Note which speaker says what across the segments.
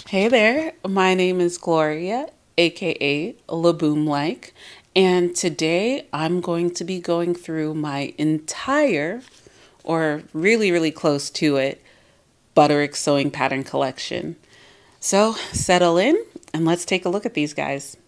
Speaker 1: Hey there, my name is Gloria, aka Laboom Like, and today I'm going to be going through my entire, or really close to it, Butterick sewing pattern collection. So settle in and let's take a look at these guys.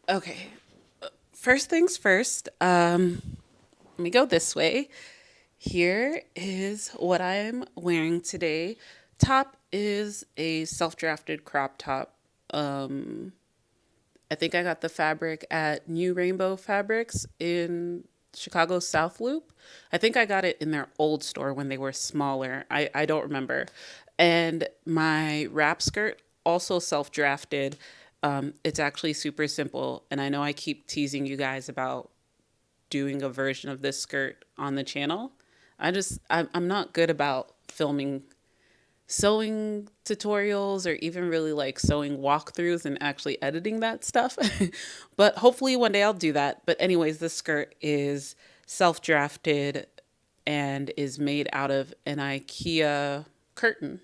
Speaker 1: Okay, first things first, let me go this way. Here is what I'm wearing today. Top is a self-drafted crop top. I think I got the fabric at New Rainbow Fabrics in Chicago South Loop. I think I got it in their old store when they were smaller. I don't remember. And my wrap skirt, also self drafted. It's actually super simple. And I know I keep teasing you guys about doing a version of this skirt on the channel. I'm not good about filming sewing tutorials or even really like sewing walkthroughs and actually editing that stuff. But hopefully one day I'll do that. But anyways, this skirt is self-drafted and is made out of an IKEA curtain.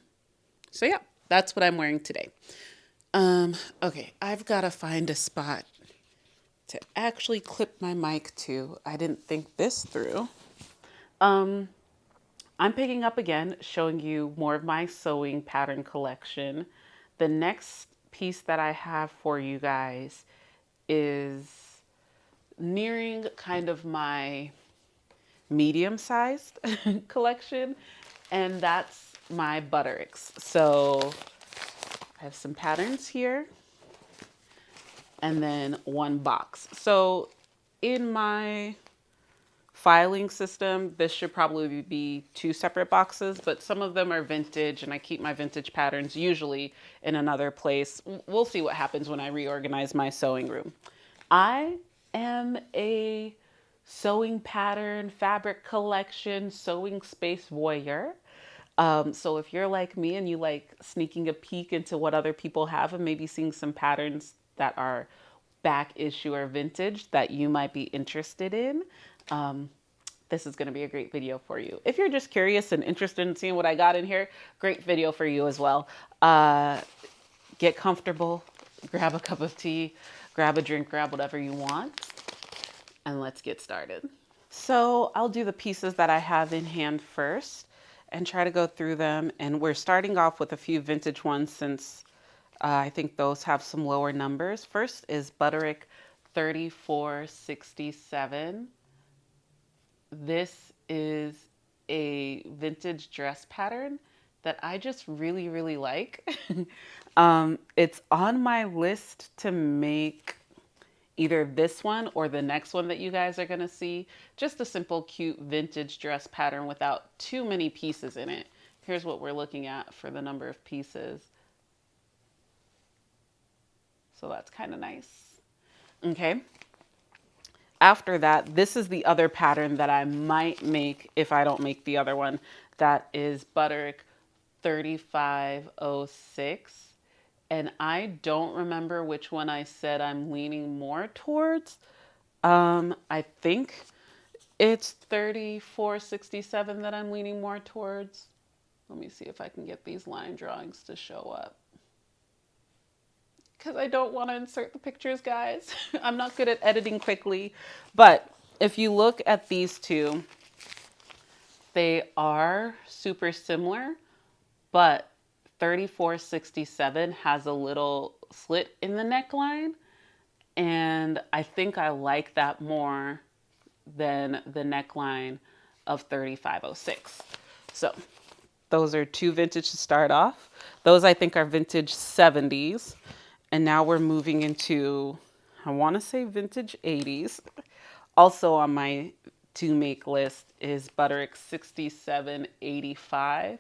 Speaker 1: So yeah, that's what I'm wearing today. Okay, I've got to find a spot to actually clip my mic to. I didn't think this through. Um, I'm picking up again, showing you more of my sewing pattern collection. The next piece that I have for you guys is nearing kind of my medium sized collection, and that's my Buttericks. So I have some patterns here and then one box. So in my filing system, this should probably be two separate boxes, but some of them are vintage and I keep my vintage patterns usually in another place. We'll see what happens when I reorganize my sewing room. I am a sewing pattern, fabric collection, sewing space voyeur. So if you're like me and you like sneaking a peek into what other people have and maybe seeing some patterns that are back issue or vintage that you might be interested in, um, this is going to be a great video for you. If you're just curious and interested in seeing what I got in here, great video for you as well. Get comfortable, grab a cup of tea, grab a drink, grab whatever you want, and let's get started. So I'll do the pieces that I have in hand first and try to go through them. And we're starting off with a few vintage ones since I think those have some lower numbers. First is Butterick 3467. This is a vintage dress pattern that I just really like. It's on my list to make either this one or the next one that you guys are going to see. Just a simple, cute vintage dress pattern without too many pieces in it. Here's what we're looking at for the number of pieces. So that's kind of nice. Okay. After that, this is the other pattern that I might make if I don't make the other one. That is Butterick 3506. And I don't remember which one I said I'm leaning more towards. I think it's 3467 that I'm leaning more towards. Let me see if I can get these line drawings to show up. Because I don't want to insert the pictures, guys. I'm not good at editing quickly. But if you look at these two, they are super similar, but 3467 has a little slit in the neckline. And I think I like that more than the neckline of 3506. So those are two vintage to start off. Those I think are vintage 70s. And now we're moving into, I want to say vintage 80s. Also on my to make list is Butterick 6785.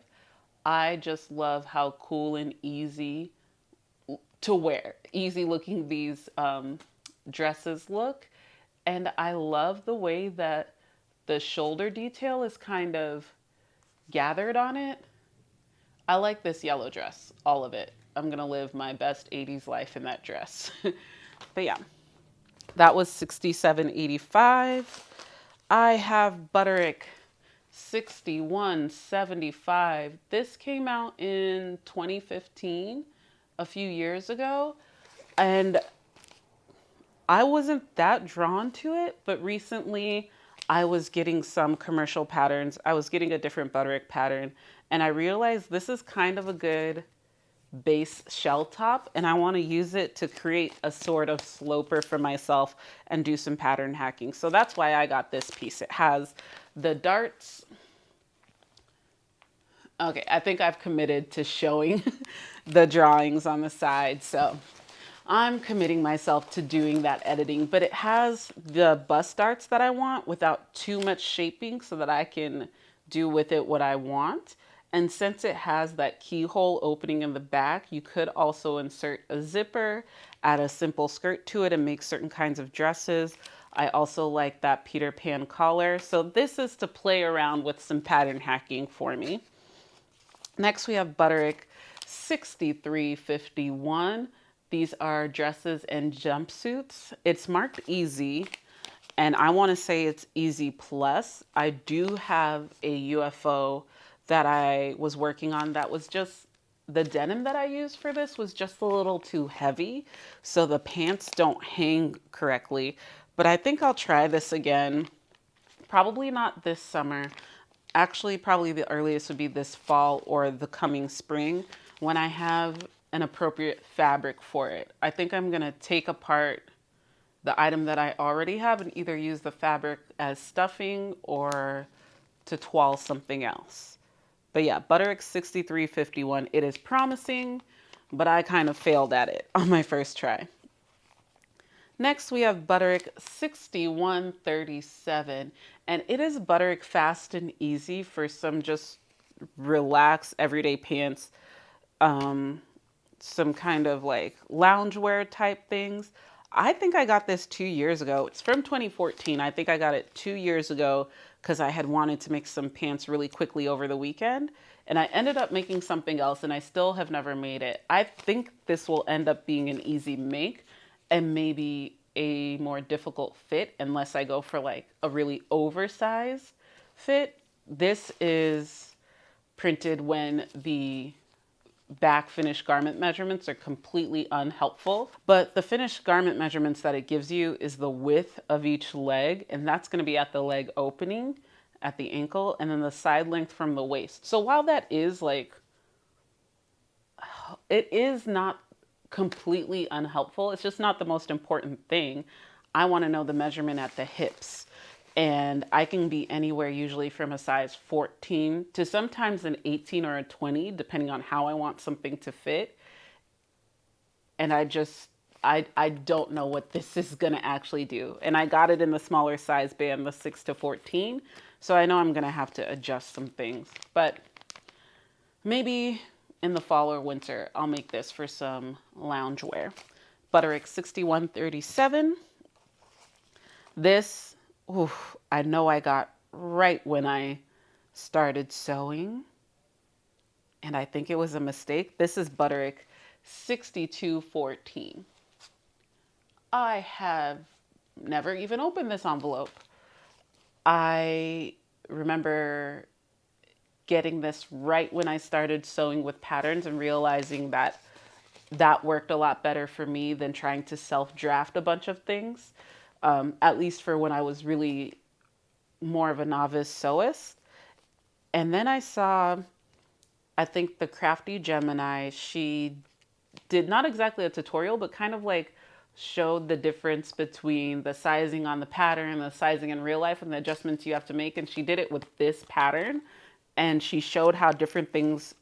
Speaker 1: I just love how cool and easy to wear, easy looking these dresses look. And I love the way that the shoulder detail is kind of gathered on it. I like this yellow dress, all of it. I'm going to live my best 80s life in that dress. But yeah, that was 67.85. I have Butterick 61.75. This came out in 2015, a few years ago, and I wasn't that drawn to it, but recently I was getting some commercial patterns. I was getting a different Butterick pattern, and I realized this is kind of a good base shell top, and I want to use it to create a sort of sloper for myself and do some pattern hacking. So that's why I got this piece. It has the darts. Okay, I think I've committed to showing the drawings on the side, so I'm committing myself to doing that editing, but it has the bust darts that I want without too much shaping so that I can do with it what I want. And since it has that keyhole opening in the back, you could also insert a zipper, add a simple skirt to it, and make certain kinds of dresses. I also like that Peter Pan collar. So this is to play around with some pattern hacking for me. Next, we have Butterick 63.51. These are dresses and jumpsuits. It's marked easy, and I want to say it's easy plus. I do have a UFO that I was working on that was just, the denim that I used for this was just a little too heavy, so the pants don't hang correctly. But I think I'll try this again. Probably not this summer. Actually, probably the earliest would be this fall or the coming spring when I have an appropriate fabric for it. I think I'm going to take apart the item that I already have and either use the fabric as stuffing or to toile something else. But yeah, Butterick 63.51. It is promising, but I kind of failed at it on my first try. Next, we have Butterick 61.37, and it is Butterick fast and easy for some just relaxed everyday pants, some kind of like loungewear type things. I think I got this 2 years ago. It's from 2014. I think I got it 2 years ago because I had wanted to make some pants really quickly over the weekend. And I ended up making something else, and I still have never made it. I think this will end up being an easy make and maybe a more difficult fit unless I go for like a really oversized fit. This is printed when the back finished garment measurements are completely unhelpful, but the finished garment measurements that it gives you is the width of each leg, and that's going to be at the leg opening at the ankle, and then the side length from the waist. So while that is like, it is not completely unhelpful, it's just not the most important thing. I want to know the measurement at the hips. And I can be anywhere usually from a size 14 to sometimes an 18 or a 20, depending on how I want something to fit. And I don't know what this is going to actually do. And I got it in the smaller size band, the 6 to 14. So I know I'm going to have to adjust some things. But maybe in the fall or winter, I'll make this for some loungewear. Butterick 61.37. This, oof, I know I got right when I started sewing, and I think it was a mistake. This is Butterick 62.14. I have never even opened this envelope. I remember getting this right when I started sewing with patterns and realizing that that worked a lot better for me than trying to self-draft a bunch of things. At least for when I was really more of a novice sewist. And then I saw, I think the Crafty Gemini, she did not exactly a tutorial, but kind of like showed the difference between the sizing on the pattern, the sizing in real life, and the adjustments you have to make. And she did it with this pattern. And she showed how different things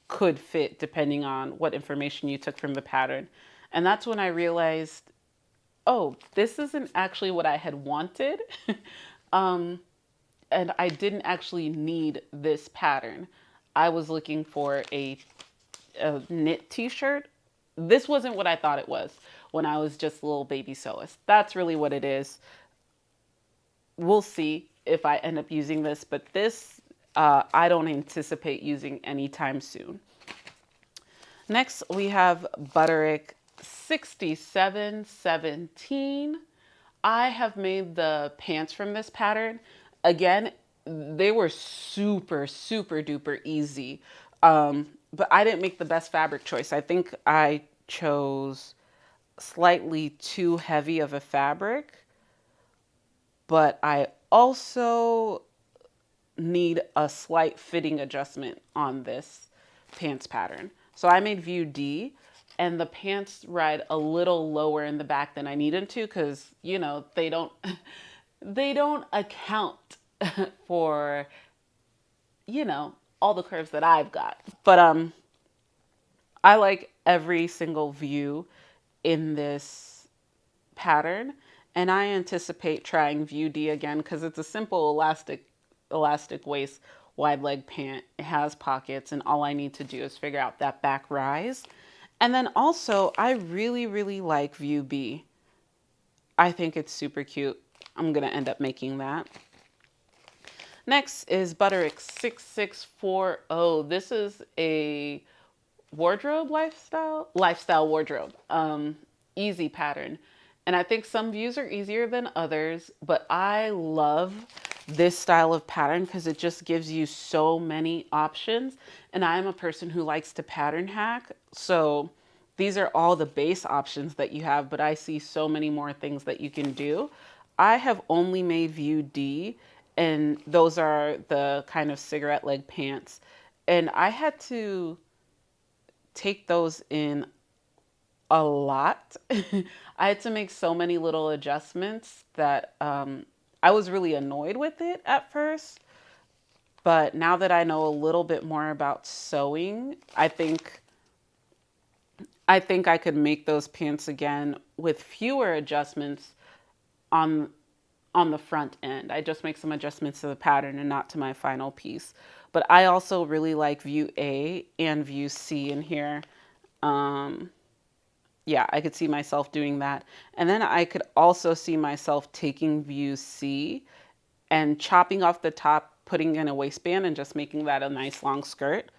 Speaker 1: could fit depending on what information you took from the pattern. And that's when I realized, oh, this isn't actually what I had wanted. And I didn't actually need this pattern. I was looking for a knit t-shirt. This wasn't what I thought it was when I was just a little baby sewist. That's really what it is. We'll see if I end up using this, but this I don't anticipate using anytime soon. Next, we have Butterick 6717. I have made the pants from this pattern. Again, they were super, super duper easy. But I didn't make the best fabric choice. I think I chose slightly too heavy of a fabric, but I also need a slight fitting adjustment on this pants pattern. So I made view D, and the pants ride a little lower in the back than I need them to, because you know they don't they don't account for, you know, all the curves that I've got. But I like every single view in this pattern, and I anticipate trying view D again because it's a simple elastic waist wide leg pant. It has pockets, and all I need to do is figure out that back rise. And then also, I really, really like view B. I think it's super cute. I'm gonna end up making that. Next is Butterick 6640. This is a wardrobe lifestyle wardrobe, easy pattern. And I think some views are easier than others, but I love this style of pattern because it just gives you so many options. And I'm a person who likes to pattern hack. So these are all the base options that you have, but I see so many more things that you can do. I have only made view D, and those are the kind of cigarette leg pants. And I had to take those in a lot. I had to make so many little adjustments that I was really annoyed with it at first. But now that I know a little bit more about sewing, I think I could make those pants again with fewer adjustments on on the front end. I just make some adjustments to the pattern and not to my final piece. But I also really like view A and view C in here. Um, yeah, I could see myself doing that. And then I could also see myself taking view C and chopping off the top, putting in a waistband and just making that a nice long skirt.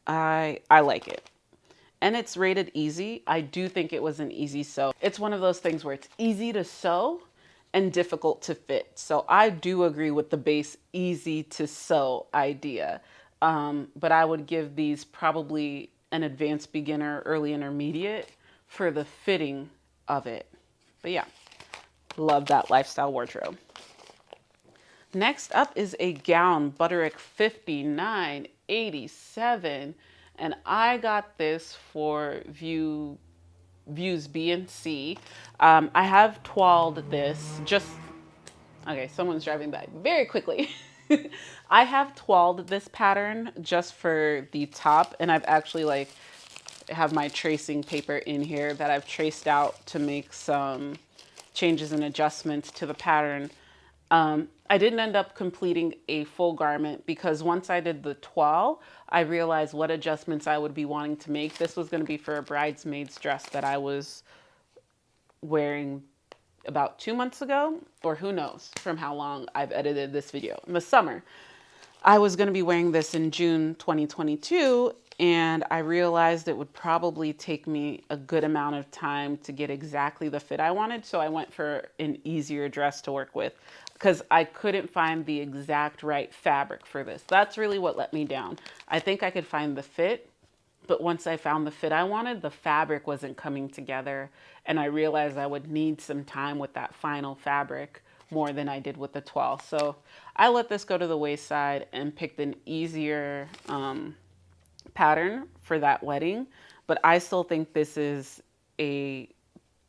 Speaker 1: I like it. And it's rated easy. I do think it was an easy sew. It's one of those things where it's easy to sew and difficult to fit. So I do agree with the base easy to sew idea. But I would give these probably an advanced beginner, early intermediate for the fitting of it. But yeah, love that lifestyle wardrobe. Next up is a gown, Butterick 5987. And I got this for views B and C. I have toiled this okay, someone's driving by very quickly. I have toiled this pattern just for the top, and I've actually have my tracing paper in here that I've traced out to make some changes and adjustments to the pattern. I didn't end up completing a full garment because once I did the toile, I realized what adjustments I would be wanting to make. This was going to be for a bridesmaid's dress that I was wearing about 2 months ago, or who knows from how long I've edited this video. In the summer, I was going to be wearing this in June 2022, and I realized it would probably take me a good amount of time to get exactly the fit I wanted, so I went for an easier dress to work with because I couldn't find the exact right fabric for this. That's really what let me down. I think I could find the fit, but once I found the fit I wanted, the fabric wasn't coming together, and I realized I would need some time with that final fabric more than I did with the toile. So I let this go to the wayside and picked an easier pattern for that wedding. But I still think this is a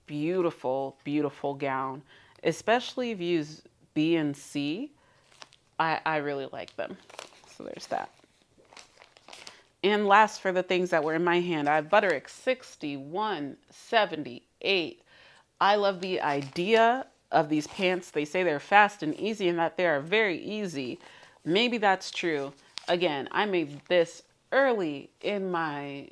Speaker 1: beautiful, beautiful gown, especially views B and C. I really like them. So there's that. And last, for the things that were in my hand, I have Butterick 6178. I love the idea of these pants. They say they're fast and easy and that they are very easy. Maybe that's true. Again, I made this early in my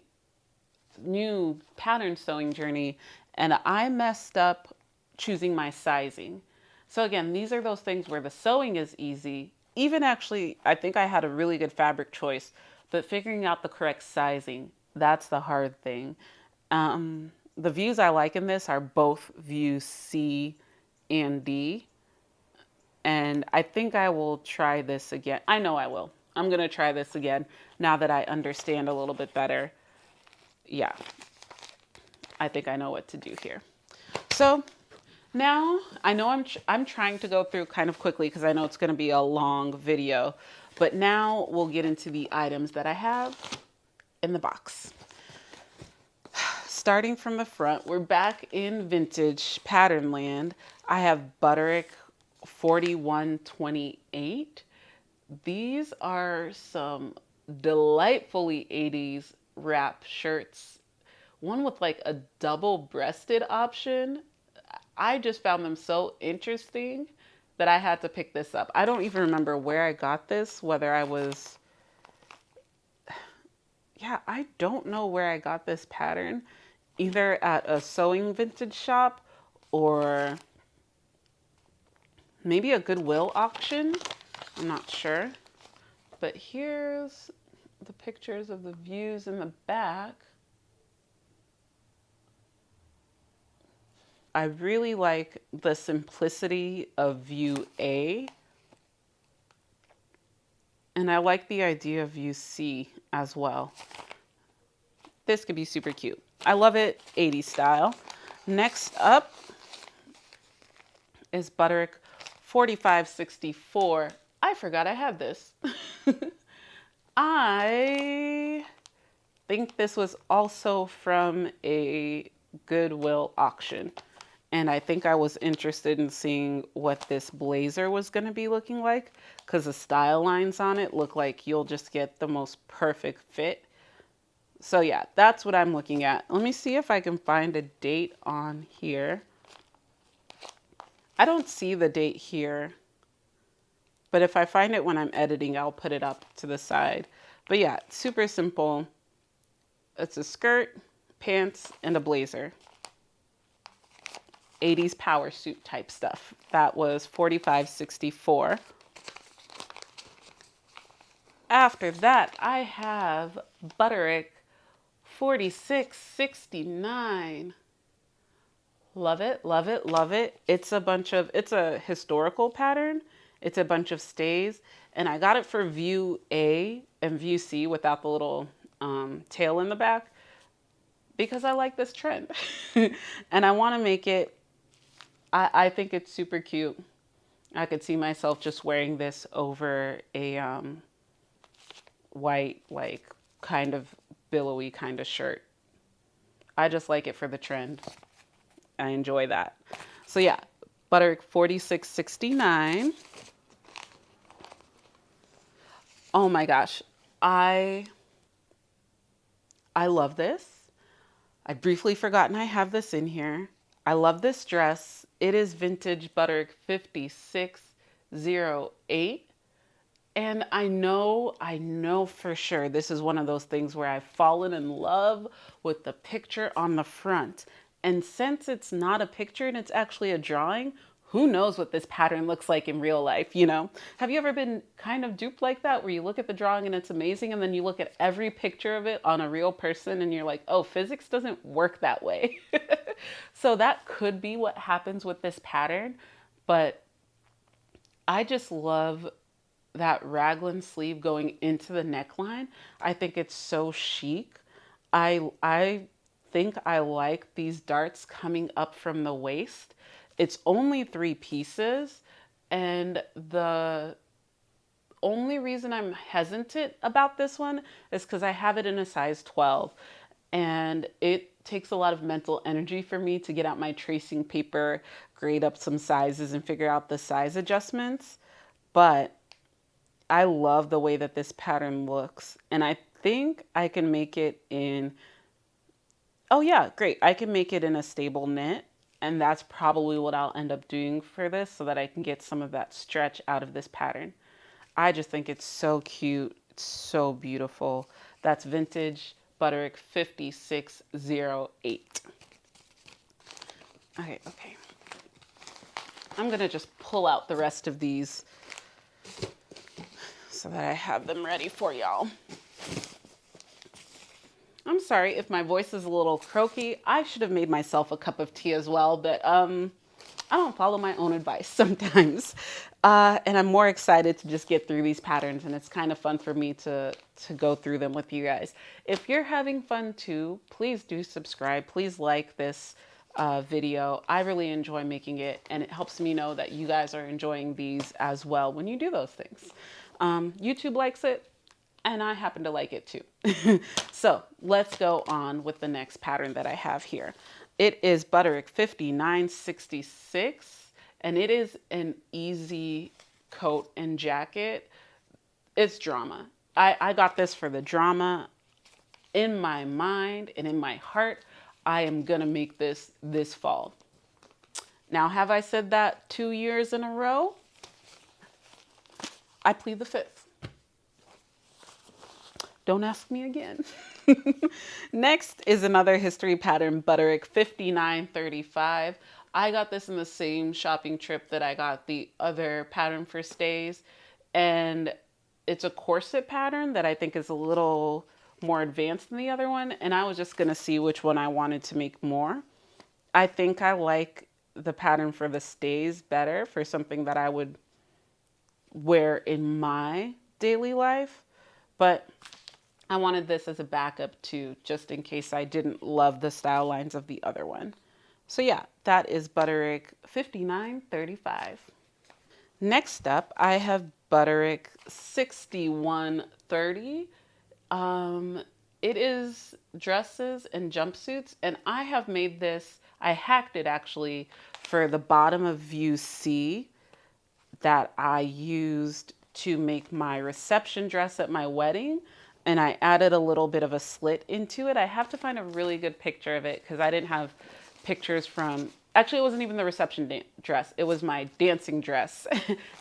Speaker 1: new pattern sewing journey, and I messed up choosing my sizing. So again, these are those things where the sewing is easy. Even actually, I think I had a really good fabric choice, but figuring out the correct sizing, That's the hard thing. The views I like in this are both views C and D. And I think I will try this again. I know I will. I'm going to try this again now that I understand a little bit better. Yeah, I think I know what to do here. So now I know I'm trying to go through kind of quickly because I know it's going to be a long video. But now we'll get into the items that I have in the box. Starting from the front, we're back in vintage pattern land. I have Butterick 4128. These are some delightfully 80s wrap shirts. One with like a double-breasted option. I just found them so interesting that I had to pick this up. I don't even remember where I got this, whether I was... Yeah, I don't know where I got this pattern. Either at a sewing vintage shop or maybe a Goodwill auction. I'm not sure. But here's the pictures of the views in the back. I really like the simplicity of view A. And I like the idea of view C as well. This could be super cute. I love it 80s style. Next up is Butterick 4564. I forgot I had this. I think this was also from a Goodwill auction. And I think I was interested in seeing what this blazer was going to be looking like because the style lines on it look like you'll just get the most perfect fit. So yeah, that's what I'm looking at. Let me see if I can find a date on here. I don't see the date here, but if I find it when I'm editing, I'll put it up to the side. But yeah, super simple. It's a skirt, pants, and a blazer. 80s power suit type stuff. That was $45.64. After that, I have Butterick 46.69. Love it, love it, love it. It's a historical pattern. It's a bunch of stays. And I got it for view A and view C without the little tail in the back because I like this trend. And I want to make it, I think it's super cute. I could see myself just wearing this over a white, like kind of billowy kind of shirt. I just like it for the trend. I enjoy that. So yeah, Butterick 46.69. Oh my gosh, I love this. I'd briefly forgotten I have this in here. I love this dress. It is vintage Butterick 5608. And I know for sure this is one of those things where I've fallen in love with the picture on the front. And since it's not a picture and it's actually a drawing, who knows what this pattern looks like in real life, you know? Have you ever been kind of duped like that where you look at the drawing and it's amazing and then you look at every picture of it on a real person and you're like, oh, physics doesn't work that way. So that could be what happens with this pattern, but I just love that raglan sleeve going into the neckline. I think it's so chic. I think I like these darts coming up from the waist. It's only 3 pieces, and the only reason I'm hesitant about this one is because I have it in a size 12, and it takes a lot of mental energy for me to get out my tracing paper, grade up some sizes, and figure out the size adjustments. But I love the way that this pattern looks, and I think I can make it in, oh yeah, great. I can make it in a stable knit, and that's probably what I'll end up doing for this so that I can get some of that stretch out of this pattern. I just think it's so cute. It's so beautiful. That's vintage Butterick 5608. Okay. I'm gonna just pull out the rest of these so that I have them ready for y'all. I'm sorry if my voice is a little croaky. I should have made myself a cup of tea as well, but I don't follow my own advice sometimes. And I'm more excited to just get through these patterns, and it's kind of fun for me to go through them with you guys. If you're having fun too, please do subscribe. Please like this video. I really enjoy making it, and it helps me know that you guys are enjoying these as well when you do those things. YouTube likes it, and I happen to like it too. So let's go on with the next pattern that I have here. It is Butterick 5966, and it is an easy coat and jacket. It's drama. I got this for the drama. In my mind and in my heart, I am gonna make this fall. Now, have I said that 2 years in a row? I plead the fifth. Don't ask me again. Next is another history pattern, Butterick 5935. I got this in the same shopping trip that I got the other pattern for stays. And it's a corset pattern that I think is a little more advanced than the other one. And I was just going to see which one I wanted to make more. I think I like the pattern for the stays better for something that I would wear in my daily life. But I wanted this as a backup too, just in case I didn't love the style lines of the other one. So yeah, that is Butterick 5935. Next up, I have Butterick 6130. It is dresses and jumpsuits, and I have made this, I hacked it actually for the bottom of view C that I used to make my reception dress at my wedding. And I added a little bit of a slit into it. I have to find a really good picture of it because I didn't have pictures from, actually it wasn't even the reception dress. It was my dancing dress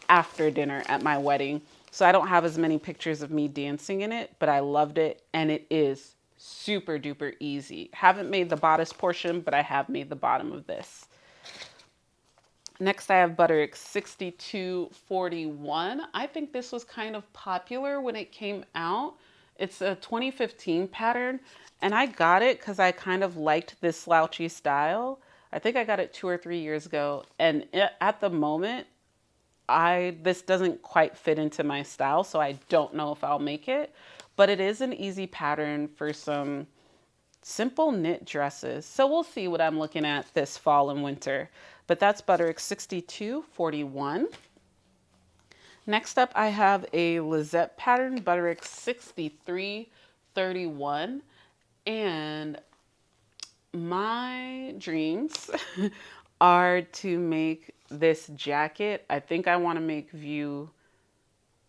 Speaker 1: after dinner at my wedding. So I don't have as many pictures of me dancing in it, but I loved it. And it is super duper easy. Haven't made the bodice portion, but I have made the bottom of this. Next, I have Butterick 6241. I think this was kind of popular when it came out. It's a 2015 pattern, and I got it because I kind of liked this slouchy style. I think I got it 2 or 3 years ago, and at the moment, this doesn't quite fit into my style, so I don't know if I'll make it. But it is an easy pattern for some simple knit dresses. So we'll see what I'm looking at this fall and winter. But that's Butterick 6241. Next up, I have a Lizette pattern, Butterick 6331. And my dreams are to make this jacket. I think I want to make view,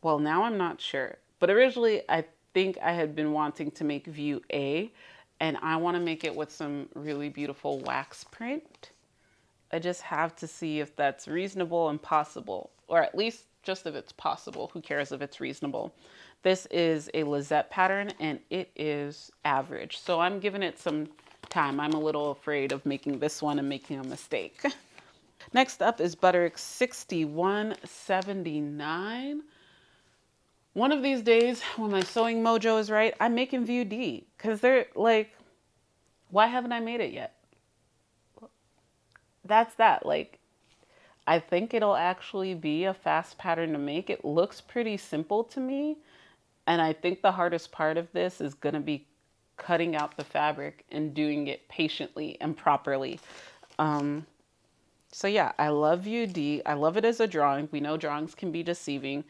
Speaker 1: well, now I'm not sure. But originally, I think I had been wanting to make view A, and I want to make it with some really beautiful wax print. I just have to see if that's reasonable and possible, or at least just if it's possible. Who cares if it's reasonable? This is a Lizette pattern, and it is average. So I'm giving it some time. I'm a little afraid of making this one and making a mistake. Next up is Butterick 6179. One of these days, when my sewing mojo is right, I'm making view D. Because they're like, why haven't I made it yet? That's that. Like, I think it'll actually be a fast pattern to make. It looks pretty simple to me. And I think the hardest part of this is going to be cutting out the fabric and doing it patiently and properly. So yeah, I love View D. I love it as a drawing. We know drawings can be deceiving.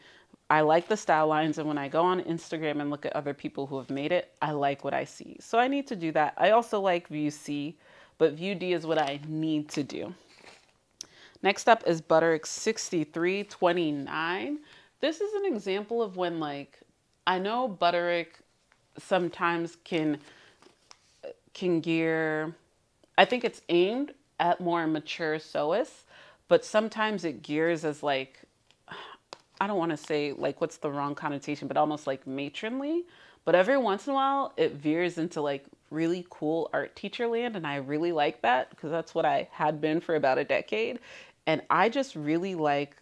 Speaker 1: I like the style lines, and when I go on Instagram and look at other people who have made it, I like what I see. So I need to do that. I also like View C, but View D is what I need to do. Next up is Butterick 6329. This is an example of when, like, I know Butterick sometimes can gear, I think it's aimed at more mature sewists, but sometimes it gears as like, I don't want to say like what's the wrong connotation, but almost like matronly. But every once in a while it veers into like really cool art teacher land, and I really like that because that's what I had been for about a decade. And I just really like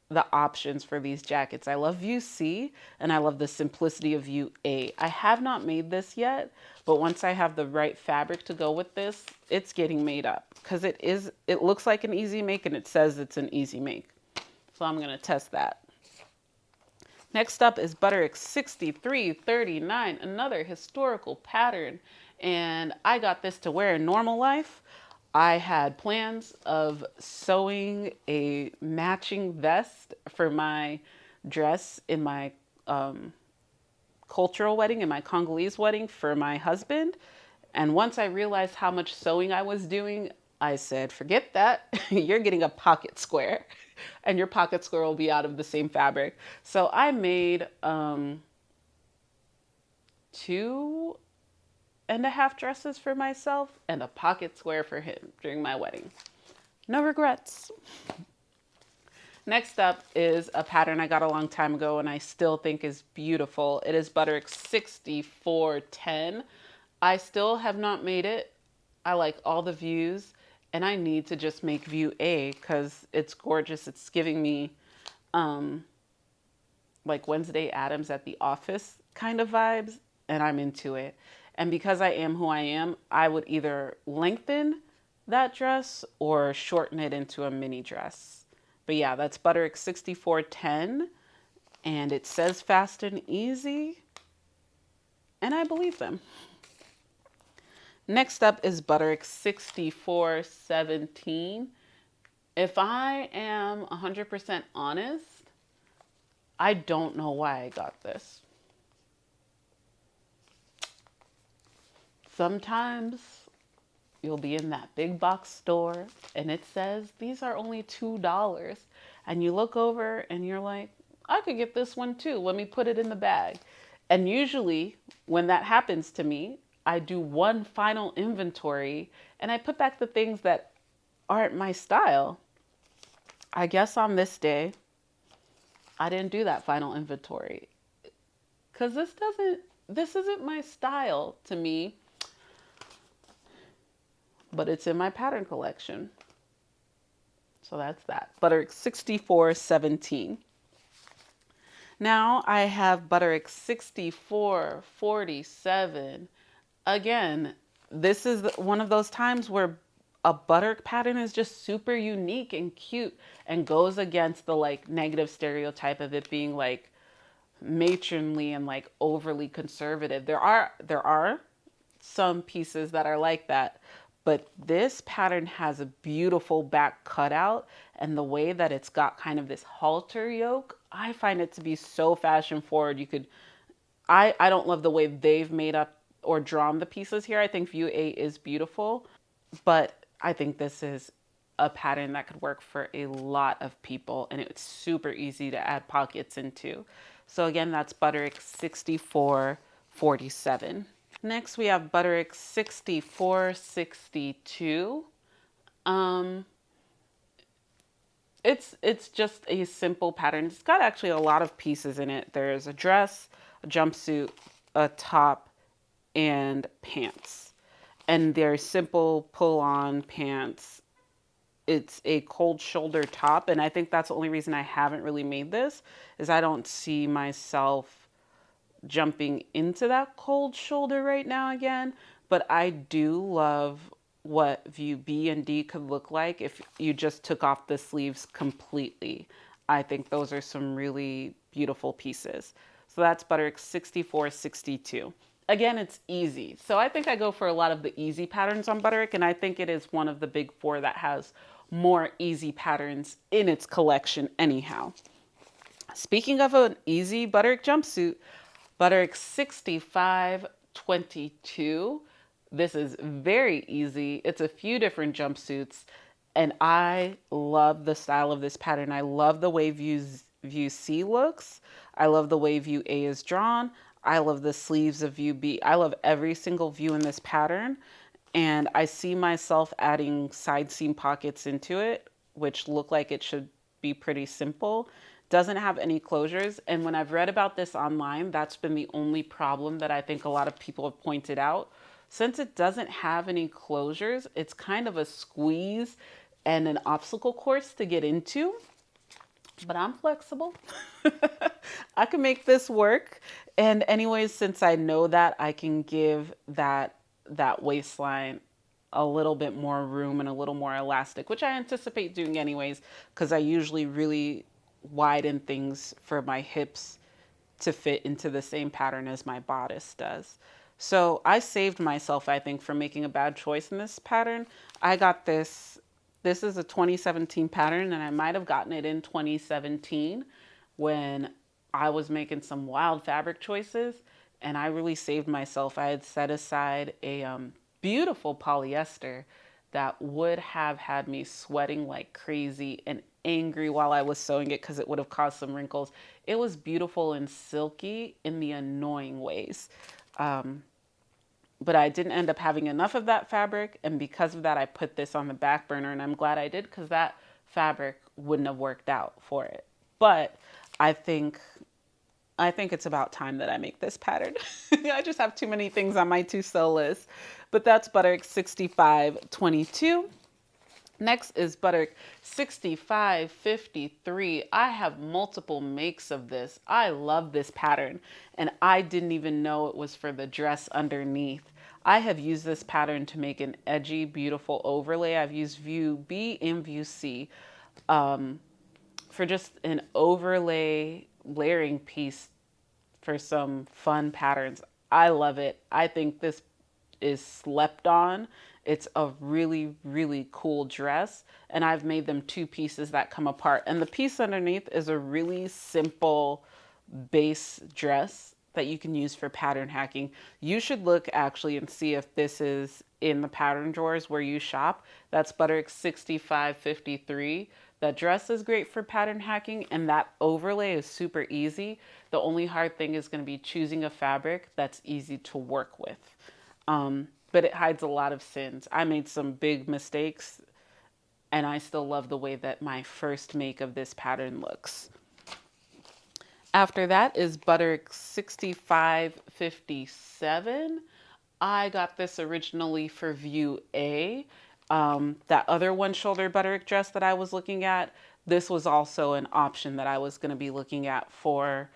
Speaker 1: the options for these jackets. I love view C and I love the simplicity of view A. I have not made this yet, but once I have the right fabric to go with this, it's getting made up because it looks like an easy make and it says it's an easy make. So I'm going to test that. Next up is Butterick 6339, another historical pattern. And I got this to wear in normal life. I had plans of sewing a matching vest for my dress in my cultural wedding, in my Congolese wedding for my husband. And once I realized how much sewing I was doing, I said, forget that. You're getting a pocket square and your pocket square will be out of the same fabric. So I made 2.5 dresses for myself and a pocket square for him during my wedding. No regrets. Next up is a pattern I got a long time ago and I still think is beautiful. It is Butterick 6410. I still have not made it. I like all the views and I need to just make view A because it's gorgeous. It's giving me like Wednesday Addams at the office kind of vibes and I'm into it. And because I am who I am, I would either lengthen that dress or shorten it into a mini dress. But yeah, that's Butterick 6410 and it says fast and easy and I believe them. Next up is Butterick 6417. If I am 100% honest, I don't know why I got this. Sometimes you'll be in that big box store and it says these are only $2 and you look over and you're like, I could get this one too. Let me put it in the bag. And usually when that happens to me, I do one final inventory and I put back the things that aren't my style. I guess on this day, I didn't do that final inventory because this isn't my style to me, but it's in my pattern collection. So that's that. Butterick 6417. Now I have Butterick 6447. Again, this is one of those times where a Butterick pattern is just super unique and cute and goes against the like negative stereotype of it being like matronly and like overly conservative. There are some pieces that are like that, but this pattern has a beautiful back cutout and the way that it's got kind of this halter yoke, I find it to be so fashion forward. I don't love the way they've made up or drawn the pieces here. I think view A is beautiful, but I think this is a pattern that could work for a lot of people and it's super easy to add pockets into. So again, that's Butterick 6447. Next we have Butterick 6462. It's just a simple pattern. It's got actually a lot of pieces in it. There's a dress, a jumpsuit, a top, and pants. And they're simple pull-on pants. It's a cold shoulder top, and I think that's the only reason I haven't really made this, is I don't see myself jumping into that cold shoulder right now again. But I do love what view B and D could look like if you just took off the sleeves completely. I think those are some really beautiful pieces. So that's Butterick 6462. Again, it's easy. So I think I go for a lot of the easy patterns on Butterick, and I think it is one of the big four that has more easy patterns in its collection anyhow. Speaking of an easy Butterick jumpsuit, Butterick 6522. This is very easy. It's a few different jumpsuits, and I love the style of this pattern. I love the way view C looks. I love the way view A is drawn. I love the sleeves of view B. I love every single view in this pattern, and I see myself adding side seam pockets into it, which look like it should be pretty simple. Doesn't have any closures, and when I've read about this online, that's been the only problem that I think a lot of people have pointed out. Since it doesn't have any closures, it's kind of a squeeze and an obstacle course to get into. but I'm flexible. I can make this work. And anyways, since I know that, I can give that waistline a little bit more room and a little more elastic, which I anticipate doing anyways, because I usually really widen things for my hips to fit into the same pattern as my bodice does. So I saved myself, I think, from making a bad choice in this pattern. I got this. This is a 2017 pattern, and I might have gotten it in 2017 when I was making some wild fabric choices, and I really saved myself. I had set aside a beautiful polyester that would have had me sweating like crazy and angry while I was sewing it because it would have caused some wrinkles. It was beautiful and silky in the annoying ways. But I didn't end up having enough of that fabric, and because of that, I put this on the back burner, and I'm glad I did because that fabric wouldn't have worked out for it. But I think I think it's about time that I make this pattern. I just have too many things on my to sew list. But that's Butterick 6522. Next is Butterick 6553. I have multiple makes of this. I love this pattern, and I didn't even know it was for the dress underneath. I have used this pattern to make an edgy, beautiful overlay. I've used view B and view C for just an overlay layering piece for some fun patterns. I love it. I think this is slept on. It's a really, really cool dress. And I've made them two pieces that come apart. And the piece underneath is a really simple base dress that you can use for pattern hacking. You should look actually and see if this is in the pattern drawers where you shop. That's Butterick 6553. That dress is great for pattern hacking, and that overlay is super easy. The only hard thing is going to be choosing a fabric that's easy to work with. But it hides a lot of sins. I made some big mistakes, and I still love the way that my first make of this pattern looks. After that is Butterick 6557. I got this originally for view A. That other one shoulder Butterick dress that I was looking at, this was also an option that I was going to be looking at for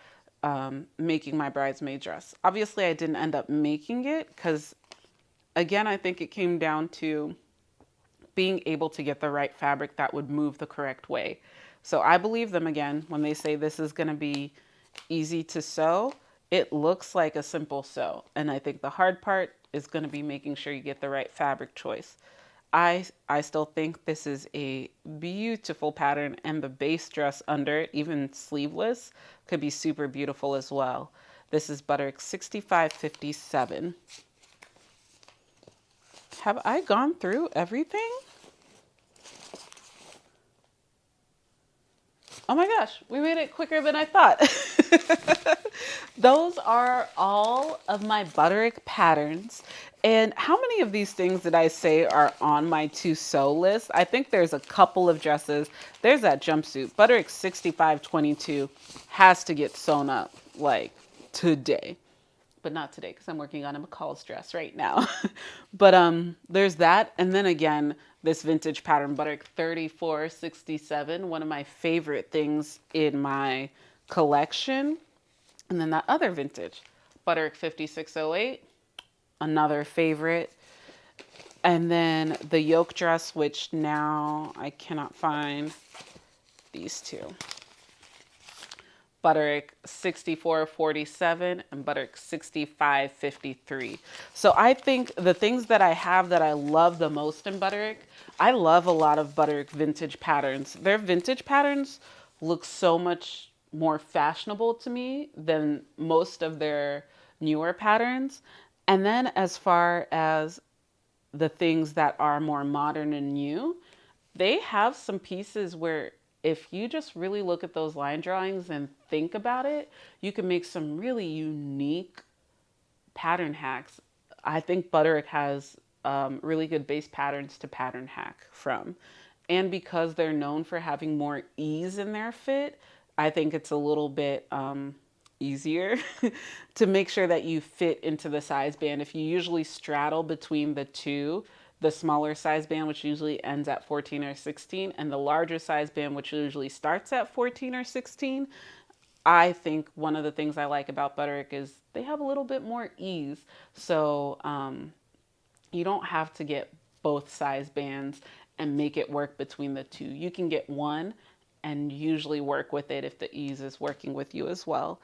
Speaker 1: making my bridesmaid dress. Obviously, I didn't end up making it because, again, I think it came down to being able to get the right fabric that would move the correct way. So I believe them again when they say this is going to be easy to sew. It looks like a simple sew, and I think the hard part is going to be making sure you get the right fabric choice. I still think this is a beautiful pattern, and the base dress under it, even sleeveless, could be super beautiful as well. This is Butterick 6557. Have I gone through everything? Oh my gosh, we made it quicker than I thought. Those are all of my Butterick patterns. And how many of these things did I say are on my to sew list? I think there's a couple of dresses. There's that jumpsuit. Butterick 6522 has to get sewn up like today. But not today because I'm working on a McCall's dress right now. But there's that. And then again, this vintage pattern, Butterick 3467, one of my favorite things in my collection. And then that other vintage, Butterick 5608, another favorite. And then the yoke dress, which now I cannot find these two. Butterick 6447 and Butterick 6553. So I think the things that I have that I love the most in Butterick, I love a lot of Butterick vintage patterns. Their vintage patterns look so much more fashionable to me than most of their newer patterns. And then as far as the things that are more modern and new, they have some pieces where if you just really look at those line drawings and think about it, you can make some really unique pattern hacks. I think Butterick has really good base patterns to pattern hack from. And because they're known for having more ease in their fit, I think it's a little bit easier to make sure that you fit into the size band. If you usually straddle between the two, the smaller size band, which usually ends at 14 or 16, and the larger size band, which usually starts at 14 or 16. I think one of the things I like about Butterick is they have a little bit more ease. So you don't have to get both size bands and make it work between the two. You can get one and usually work with it if the ease is working with you as well.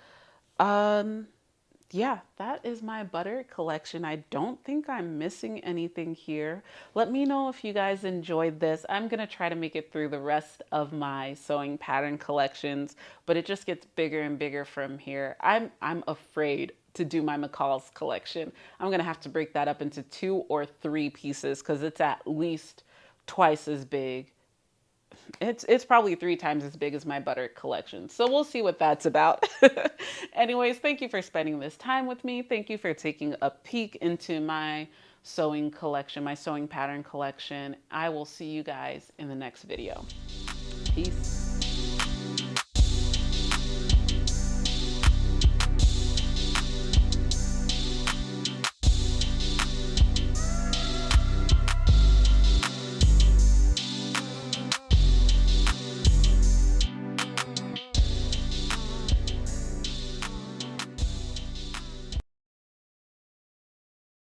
Speaker 1: Yeah, that is my Butterick collection. I don't think I'm missing anything here. Let me know if you guys enjoyed this. I'm going to try to make it through the rest of my sewing pattern collections, but it just gets bigger and bigger from here. I'm afraid to do my McCall's collection. I'm going to have to break that up into 2 or 3 pieces because it's at least twice as big. It's probably 3 times as big as my Butterick collection. So we'll see what that's about. Anyways, thank you for spending this time with me. Thank you for taking a peek into my sewing collection, my sewing pattern collection. I will see you guys in the next video. Peace.